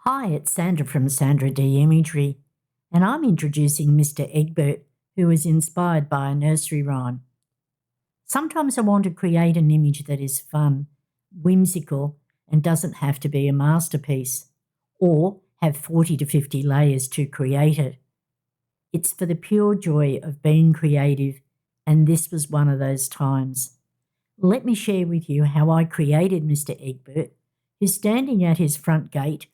Hi, it's Sandra from SandraD Imagery, and I'm introducing Mr. Egbert, who is inspired by a nursery rhyme. Sometimes I want to create an image that is fun, whimsical, and doesn't have to be a masterpiece, or have 40 to 50 layers to create it. It's for the pure joy of being creative, and this was one of those times. Let me share with you how I created Mr. Egbert, who's standing at his front gate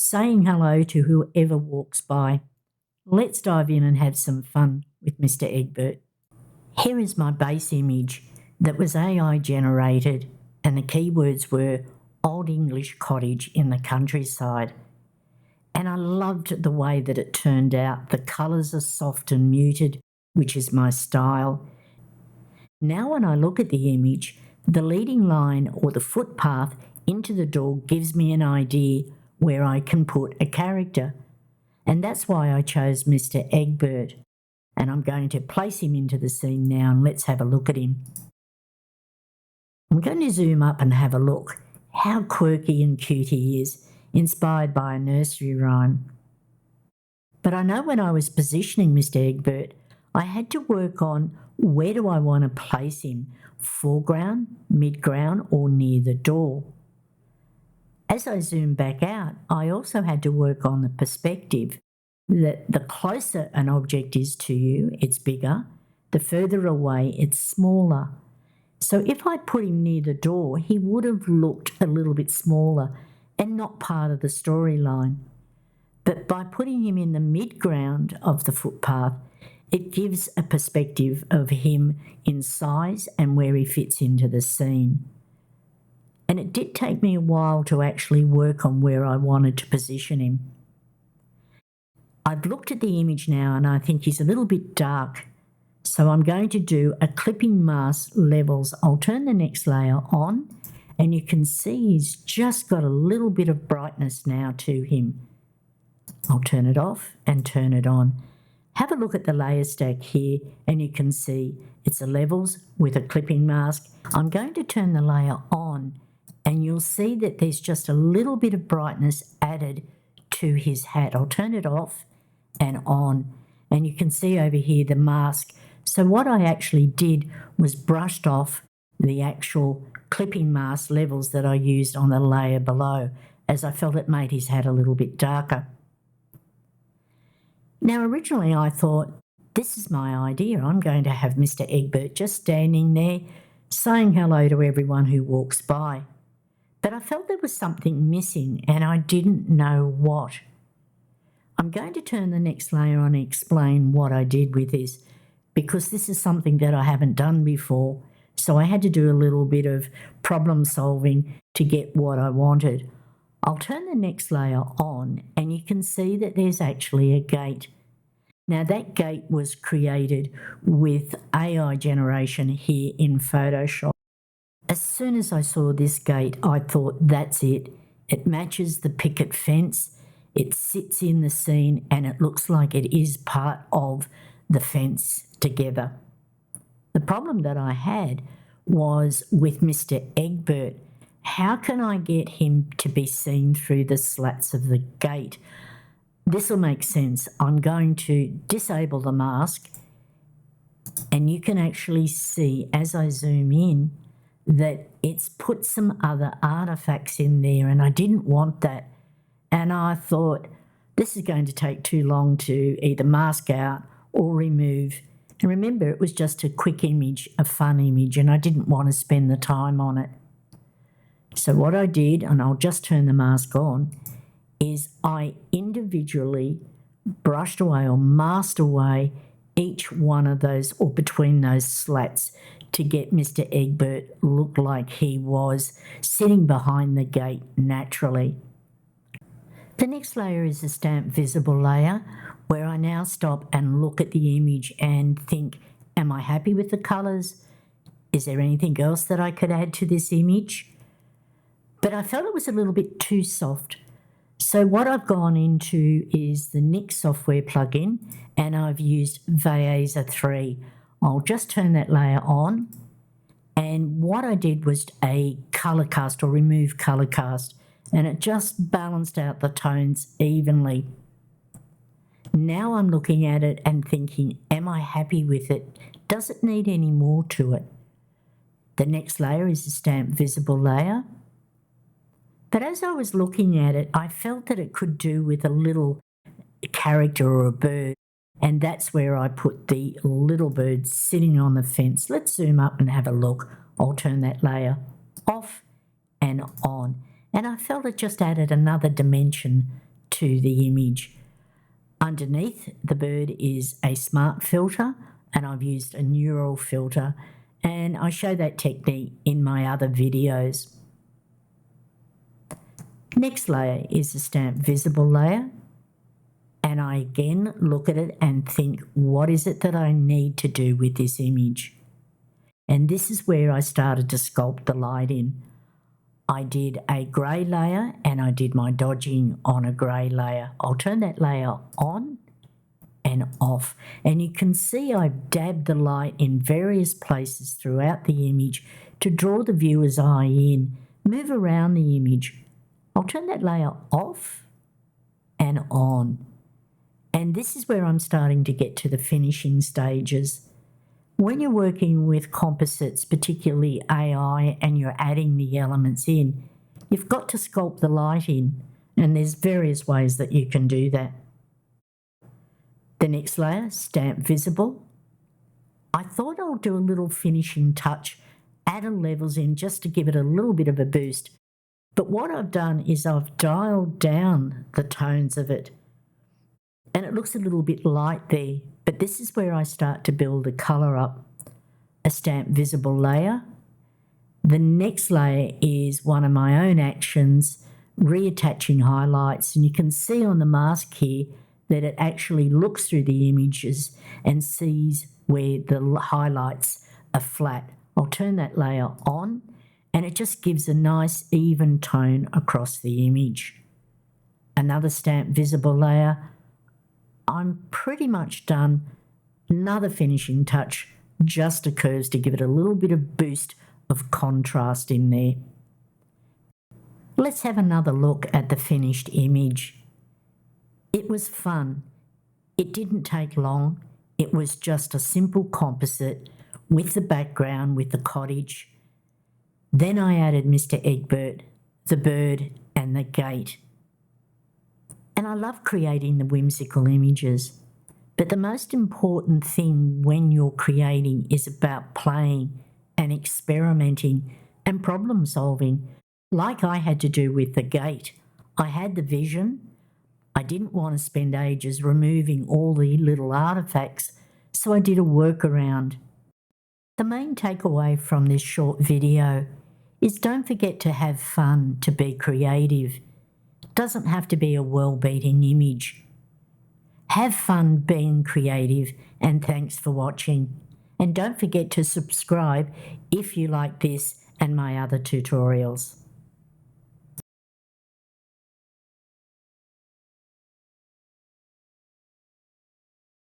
saying hello to whoever walks by. Let's dive in and have some fun with Mr. Egbert. Here is my base image that was AI generated, and the keywords were Old English cottage in the countryside. And I loved the way that it turned out. The colours are soft and muted, which is my style. Now when I look at the image, the leading line or the footpath into the door gives me an idea where I can put a character. And that's why I chose Mr. Egbert. And I'm going to place him into the scene now, and let's have a look at him. I'm going to zoom up and have a look. How quirky and cute he is, inspired by a nursery rhyme. But I know when I was positioning Mr. Egbert, I had to work on where do I want to place him, foreground, midground, or near the door. As I zoom back out, I also had to work on the perspective, that the closer an object is to you, it's bigger, the further away, it's smaller. So if I put him near the door, he would have looked a little bit smaller and not part of the storyline. But by putting him in the midground of the footpath, it gives a perspective of him in size and where he fits into the scene. And it did take me a while to actually work on where I wanted to position him. I've looked at the image now and I think he's a little bit dark. So I'm going to do a clipping mask levels. I'll turn the next layer on and you can see he's just got a little bit of brightness now to him. I'll turn it off and turn it on. Have a look at the layer stack here and you can see it's a levels with a clipping mask. I'm going to turn the layer on and you'll see that there's just a little bit of brightness added to his hat. I'll turn it off and on, and you can see over here the mask. So what I actually did was brushed off the actual clipping mask levels that I used on the layer below, as I felt it made his hat a little bit darker. Now originally I thought, this is my idea. I'm going to have Mr. Egbert just standing there saying hello to everyone who walks by. But I felt there was something missing and I didn't know what. I'm going to turn the next layer on and explain what I did with this, because this is something that I haven't done before. So I had to do a little bit of problem solving to get what I wanted. I'll turn the next layer on and you can see that there's actually a gate. Now that gate was created with AI generation here in Photoshop. As soon as I saw this gate, I thought, that's it. It matches the picket fence, it sits in the scene, and it looks like it is part of the fence together. The problem that I had was with Mr. Egbert. How can I get him to be seen through the slats of the gate? This will make sense. I'm going to disable the mask, and you can actually see as I zoom in that it's put some other artifacts in there, and I didn't want that. And I thought, this is going to take too long to either mask out or remove. And remember, it was just a quick image, a fun image, and I didn't want to spend the time on it. So what I did, and I'll just turn the mask on, is I individually brushed away or masked away each one of those, or between those slats, to get Mr. Egbert look like he was sitting behind the gate naturally. The next layer is the stamp visible layer, where I now stop and look at the image and think, am I happy with the colours? Is there anything else that I could add to this image? But I felt it was a little bit too soft. So what I've gone into is the Nik software plugin, and I've used Vaesa 3. I'll just turn that layer on, and what I did was a colour cast or remove colour cast, and it just balanced out the tones evenly. Now I'm looking at it and thinking, am I happy with it? Does it need any more to it? The next layer is the stamp visible layer. But as I was looking at it, I felt that it could do with a little character or a bird, and that's where I put the little bird sitting on the fence. Let's zoom up and have a look. I'll turn that layer off and on, and I felt it just added another dimension to the image. Underneath the bird is a smart filter, and I've used a neural filter, and I show that technique in my other videos. Next layer is the stamp visible layer, and I again look at it and think, what is it that I need to do with this image? And this is where I started to sculpt the light in. I did a grey layer and I did my dodging on a grey layer. I'll turn that layer on and off, and you can see I've dabbed the light in various places throughout the image to draw the viewer's eye in, move around the image. I'll turn that layer off and on, and this is where I'm starting to get to the finishing stages. When you're working with composites, particularly AI, and you're adding the elements in, you've got to sculpt the light in, and there's various ways that you can do that. The next layer, stamp visible. I thought I'll do a little finishing touch, add a levels in just to give it a little bit of a boost. But what I've done is I've dialed down the tones of it, and it looks a little bit light there, but this is where I start to build the colour up. A stamp visible layer. The next layer is one of my own actions, reattaching highlights, and you can see on the mask here that it actually looks through the images and sees where the highlights are flat. I'll turn that layer on, and it just gives a nice even tone across the image. Another stamp visible layer. I'm pretty much done. Another finishing touch just occurs to give it a little bit of boost of contrast in there. Let's have another look at the finished image. It was fun. It didn't take long. It was just a simple composite with the background, with the cottage. Then I added Mr. Egbert, the bird, and the gate. And I love creating the whimsical images. But the most important thing when you're creating is about playing and experimenting and problem solving, like I had to do with the gate. I had the vision. I didn't want to spend ages removing all the little artifacts, so I did a workaround. The main takeaway from this short video is don't forget to have fun, to be creative. It doesn't have to be a well-beaten image. Have fun being creative, and thanks for watching. And don't forget to subscribe if you like this and my other tutorials.